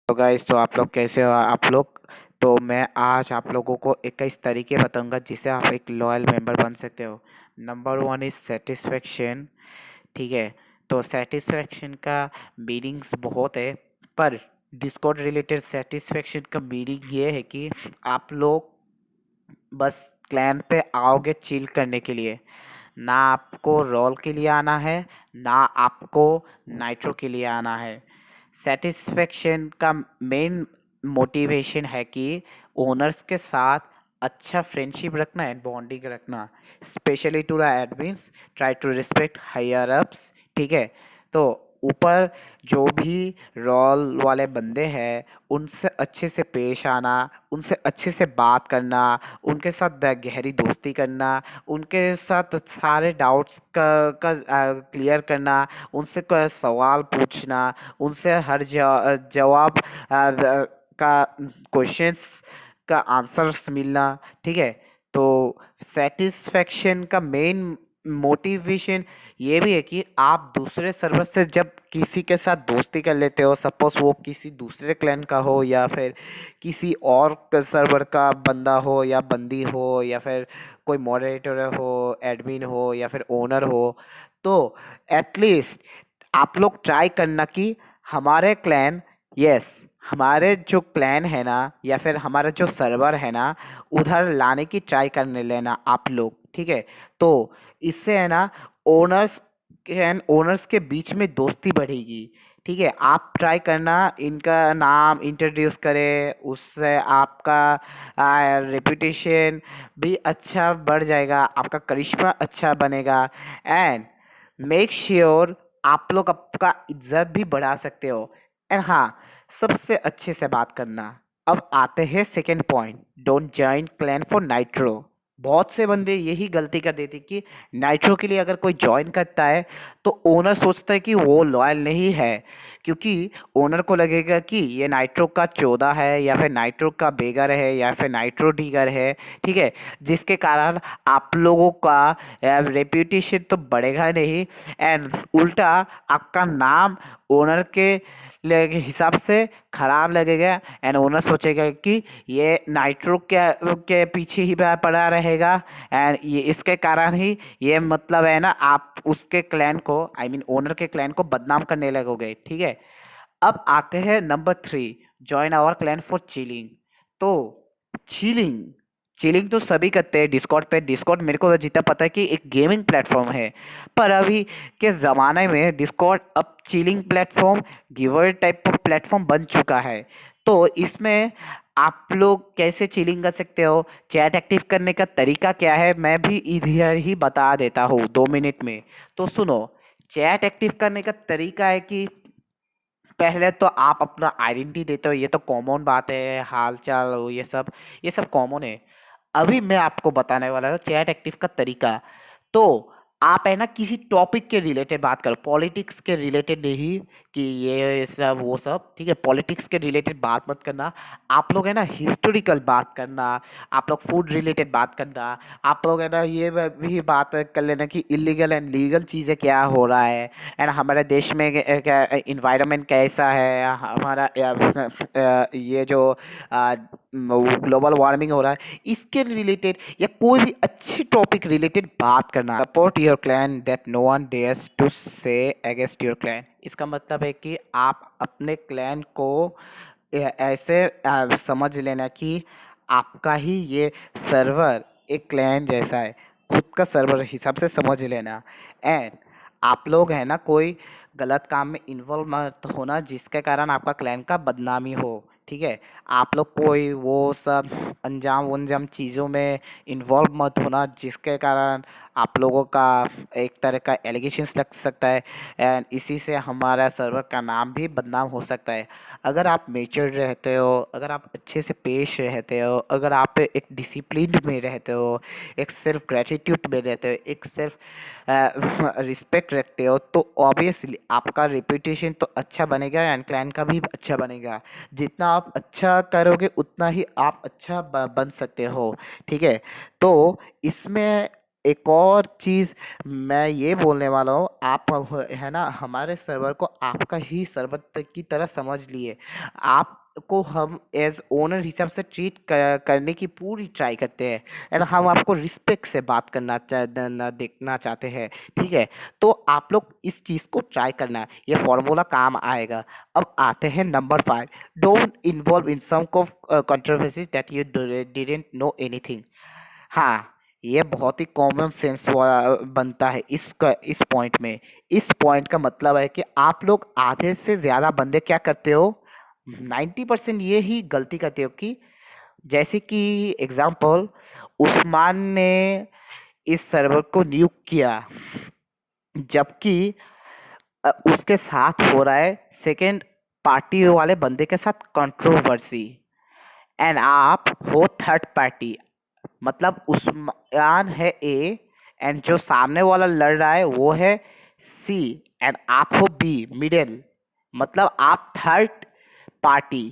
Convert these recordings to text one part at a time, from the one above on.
तो गाइस, तो आप लोग कैसे हो आप लोग। तो मैं आज आप लोगों को 21 तरीके बताऊंगा जिससे आप एक लॉयल मेंबर बन सकते हो। Number one is satisfaction. ठीक है। तो सेटिस्फेक्शन का मीनिंग्स बहुत है, पर डिस्कॉर्ड रिलेटेड सेटिस्फेक्शन का मीनिंग ये है कि आप लोग बस क्लैन पे आओगे चिल करने के लिए। ना आपको रोल के लिए आना है, ना आपको नाइट्रो के लिए आना है। सेटिस्फेक्शन का मेन मोटिवेशन है कि ओनर्स के साथ अच्छा फ्रेंडशिप रखना एंड बॉन्डिंग रखना, specially to the admins. Try to respect higher ups. ठीक है। तो ऊपर जो भी रोल वाले बंदे हैं उनसे अच्छे से पेश आना, उनसे अच्छे से बात करना, उनके साथ गहरी दोस्ती करना, उनके साथ सारे डाउट्स का क्लियर करना, उनसे कोई सवाल पूछना, उनसे हर जवाब का क्वेश्चंस का आंसर्स मिलना। ठीक है। तो सेटिस्फेक्शन का मेन मोटिवेशन ये भी है कि आप दूसरे सर्वर से जब किसी के साथ दोस्ती कर लेते हो, सपोज वो किसी दूसरे क्लैन का हो या फिर किसी और सर्वर का बंदा हो या बंदी हो या फिर कोई मॉडरेटर हो, एडमिन हो या फिर ओनर हो, तो एटलीस्ट आप लोग ट्राई करना कि हमारे क्लैन, यस, हमारे जो क्लैन है ना या फिर हमारा जो सर्वर है ना, उधर लाने की ट्राई करने लेना आप लोग। ठीक है। तो इससे है ना ओनर्स ओनर्स के बीच में दोस्ती बढ़ेगी। ठीक है। आप ट्राई करना इनका नाम इंट्रोड्यूस करें, उससे आपका रेपुटेशन भी अच्छा बढ़ जाएगा, आपका करिश्मा अच्छा बनेगा। एंड मेक श्योर आप लोग आपका इज्जत भी बढ़ा सकते हो। एंड हाँ, सबसे अच्छे से बात करना। अब आते हैं second point, don't join clan for nitro. बहुत से बंदे यही गलती कर देते कि नाइट्रो के लिए अगर कोई ज्वाइन करता है तो ओनर सोचता है कि वो लॉयल नहीं है, क्योंकि ओनर को लगेगा कि ये नाइट्रो का चौदह है या फिर नाइट्रो का बेगर है या फिर नाइट्रो डीगर है। ठीक है। जिसके कारण आप लोगों का रेप्यूटेशन तो बढ़ेगा नहीं, एंड उल्टा आपका नाम ओनर के हिसाब से खराब लगेगा। एंड ओनर सोचेगा कि ये नाइट्रो के पीछे ही पड़ा रहेगा, एंड ये इसके कारण ही ये मतलब है ना आप उसके क्लैन को, आई मीन ओनर के क्लैन को बदनाम करने लगोगे। ठीक है। अब आते हैं number three, join our clan for chilling. तो चिलिंग चिलिंग तो सभी करते हैं डिस्कॉर्ड पे। डिस्कॉर्ड मेरे को जितना पता है कि एक गेमिंग प्लेटफॉर्म है, पर अभी के ज़माने में डिस्कॉर्ड अब chilling platform, giver type of platform बन चुका है। तो इसमें आप लोग कैसे चिलिंग कर सकते हो, चैट एक्टिव करने का तरीका क्या है, मैं भी इधर ही बता देता हूँ 2 मिनट में। तो सुनो, चैट एक्टिव करने का तरीका है कि पहले तो आप अपना आइडेंटिटी देते हो, ये तो कॉमन बात है, हाल चाल ये सब कॉमन है। अभी मैं आपको बताने वाला था चैट एक्टिव का तरीका। तो आप है ना किसी टॉपिक के रिलेटेड बात करो, पॉलिटिक्स के रिलेटेड नहीं कि ये सब वो सब। ठीक है। पॉलिटिक्स के रिलेटेड बात मत करना। आप लोग है ना हिस्टोरिकल बात करना, आप लोग फूड रिलेटेड बात करना, आप लोग है ना ये भी बात कर लेना कि इलीगल एंड लीगल चीज़ें क्या हो रहा है, एंड हमारे देश में क्या इन्वायरमेंट कैसा है, हमारा ये जो ग्लोबल वार्मिंग हो रहा है इसके रिलेटेड, या कोई भी अच्छी टॉपिक रिलेटेड बात करना। Support your clan that no one dares to say against your clan. इसका मतलब है कि आप अपने क्लैन को ऐसे समझ लेना कि आपका ही ये सर्वर एक क्लैन जैसा है, खुद का सर्वर हिसाब से समझ लेना। एंड आप लोग है ना कोई गलत काम में इन्वॉल्व मत होना जिसके कारण आपका क्लैन का बदनामी हो। ठीक है। आप लोग कोई वो सब अंजाम वंजाम चीज़ों में इन्वॉल्व मत होना जिसके कारण आप लोगों का एक तरह का एलिगेशंस लग सकता है, एंड इसी से हमारा सर्वर का नाम भी बदनाम हो सकता है। अगर आप मेच्योर रहते हो, अगर आप अच्छे से पेश रहते हो, अगर आप एक डिसिप्लिन में रहते हो, एक सेल्फ ग्रेटिट्यूड में रहते हो, एक सेल्फ रिस्पेक्ट रखते हो, तो ऑब्वियसली आपका रेपुटेशन तो अच्छा बनेगा एंड क्लाइंट का भी अच्छा बनेगा। जितना आप अच्छा करोगे उतना ही आप अच्छा बन सकते हो। ठीक है। तो इसमें एक और चीज़ मैं ये बोलने वाला हूँ, आप है ना हमारे सर्वर को आपका ही सर्वर की तरह समझ लिए। आपको हम एज ओनर हिसाब से ट्रीट करने की पूरी ट्राई करते हैं, एंड हम आपको रिस्पेक्ट से बात करना देखना चाहते हैं। ठीक है, तो आप लोग इस चीज़ को ट्राई करना, ये फॉर्मूला काम आएगा। अब आते हैं number 5, don't involve in some of controversies that you didn't know anything. हाँ, ये बहुत ही कॉमन सेंस बनता है इस पॉइंट में। इस पॉइंट का मतलब है कि आप लोग आधे से ज़्यादा बंदे क्या करते हो, 90% ये ही गलती करते हो कि जैसे कि एग्जाम्पल, उस्मान ने इस सर्वर को नियुक्त किया, जबकि उसके साथ हो रहा है सेकेंड पार्टी वाले बंदे के साथ कंट्रोवर्सी, एंड आप हो थर्ड पार्टी। मतलब उस्मान है ए, एंड जो सामने वाला लड़ रहा है वो है सी, एंड आप हो बी मिडिल। मतलब आप थर्ड पार्टी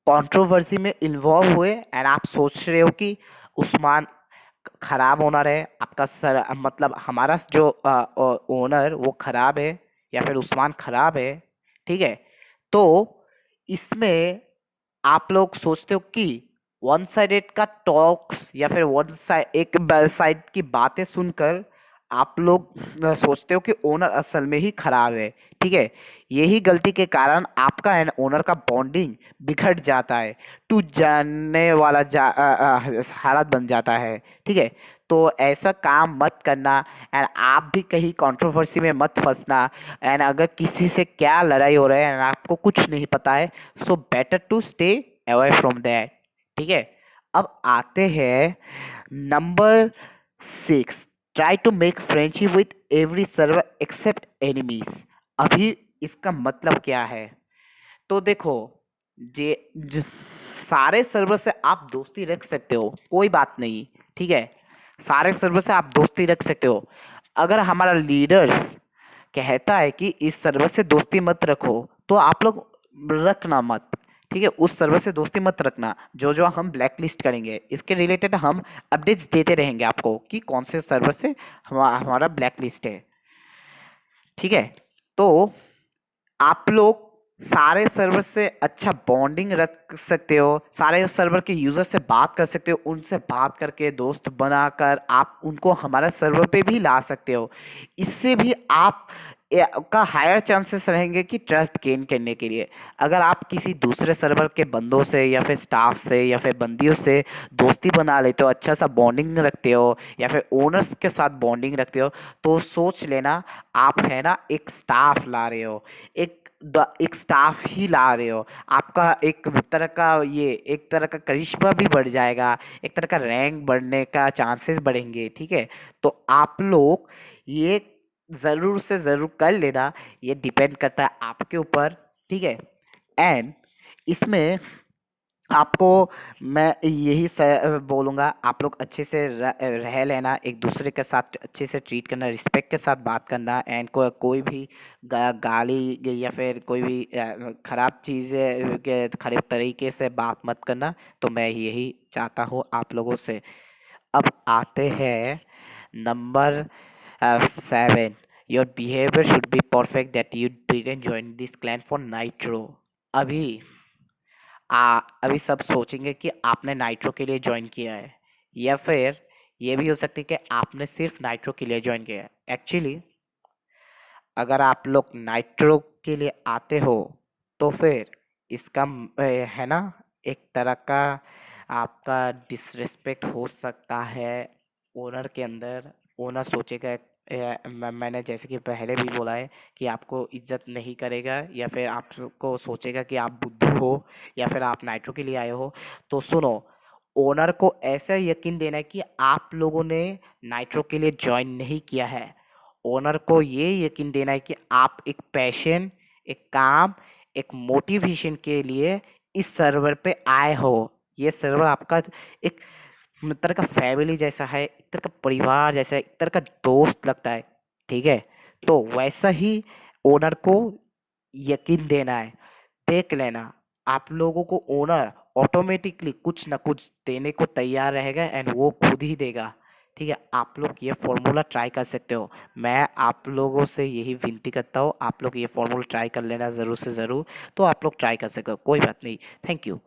कंट्रोवर्सी में इन्वॉल्व हुए, एंड आप सोच रहे हो कि उस्मान खराब ओनर है आपका सर, मतलब हमारा जो ओनर वो खराब है या फिर उस्मान खराब है। ठीक है, तो इसमें आप लोग सोचते हो कि वन साइडेड का टॉक्स या फिर वन साइड एक साइड की बातें सुनकर आप लोग सोचते हो कि ओनर असल में ही खराब है। ठीक है, यही गलती के कारण आपका एंड ओनर का बॉन्डिंग बिगड़ जाता है, टूट जाने वाला हालत बन जाता है। ठीक है, तो ऐसा काम मत करना, एंड आप भी कहीं कंट्रोवर्सी में मत फंसना। एंड अगर किसी से क्या लड़ाई हो रहा है एंड आपको कुछ नहीं पता है, so better to stay away from that. ठीक है, अब आते हैं number 6, try to make friendship with every server except enemies. अभी इसका मतलब क्या है, तो देखो, जे सारे सर्वर से आप दोस्ती रख सकते हो, कोई बात नहीं। ठीक है, सारे सर्वर से आप दोस्ती रख सकते हो। अगर हमारा लीडर्स कहता है कि इस सर्वर से दोस्ती मत रखो, तो आप लोग रखना मत। ठीक है, उस सर्वर से दोस्ती मत रखना। जो जो हम ब्लैक लिस्ट करेंगे इसके रिलेटेड हम अपडेट्स देते रहेंगे आपको कि कौन से सर्वर से हमारा ब्लैक लिस्ट है। ठीक है, तो आप लोग सारे सर्वर से अच्छा बॉन्डिंग रख सकते हो, सारे सर्वर के यूजर से बात कर सकते हो, उनसे बात करके दोस्त बनाकर आप उनको हमारे सर्वर पे भी ला सकते हो। इससे भी आप का हायर चांसेस रहेंगे कि ट्रस्ट गेन करने के लिए। अगर आप किसी दूसरे सर्वर के बंदों से या फिर स्टाफ से या फिर बंदियों से दोस्ती बना लेते हो, अच्छा सा बॉन्डिंग रखते हो, या फिर ओनर्स के साथ बॉन्डिंग रखते हो, तो सोच लेना आप है ना एक स्टाफ ला रहे हो, एक स्टाफ ही ला रहे हो। आपका एक तरह का करिश्मा भी बढ़ जाएगा, एक तरह का रैंक बढ़ने का चांसेस बढ़ेंगे। ठीक है, तो आप लोग ये जरूर से जरूर कर लेना, ये डिपेंड करता है आपके ऊपर। ठीक है, एंड इसमें आपको मैं यही बोलूँगा, आप लोग अच्छे से रह लेना, एक दूसरे के साथ अच्छे से ट्रीट करना, रिस्पेक्ट के साथ बात करना, एंड कोई भी गाली या फिर कोई भी खराब चीज़ें के खराब तरीके से बात मत करना। तो मैं यही चाहता हूँ आप लोगों से। अब आते हैं number 7, your behaviour should be perfect that you didn't join this clan for nitro. अभी अभी सब सोचेंगे कि आपने नाइट्रो के लिए ज्वाइन किया है, या फिर ये भी हो सकती है कि आपने सिर्फ नाइट्रो के लिए ज्वाइन किया है। एक्चुअली अगर आप लोग नाइट्रो के लिए आते हो तो फिर इसका है ना एक तरह का आपका डिसरिस्पेक्ट हो सकता है ओनर के अंदर। ओनर सोचेगा मैंने जैसे कि पहले भी बोला है कि आपको इज्जत नहीं करेगा, या फिर आपको सोचेगा कि आप बुद्धू हो, या फिर आप नाइट्रो के लिए आए हो। तो सुनो, ओनर को ऐसा यकीन देना है कि आप लोगों ने नाइट्रो के लिए ज्वाइन नहीं किया है। ओनर को ये यकीन देना है कि आप एक पैशन, एक काम, एक मोटिवेशन के लिए इस सर्वर पे आए हो। ये सर्वर आपका एक तरह का फैमिली जैसा है, एक तरह का परिवार जैसा है, एक तरह का दोस्त लगता है। ठीक है, तो वैसा ही ओनर को यकीन देना है। देख लेना, आप लोगों को ओनर ऑटोमेटिकली कुछ ना कुछ देने को तैयार रहेगा, एंड वो खुद ही देगा। ठीक है, आप लोग ये फॉर्मूला ट्राई कर सकते हो। मैं आप लोगों से यही विनती करता हूँ, आप लोग ये फॉर्मूला ट्राई कर लेना ज़रूर से ज़रूर। तो आप लोग ट्राई कर सकते हो, कोई बात नहीं। Thank you.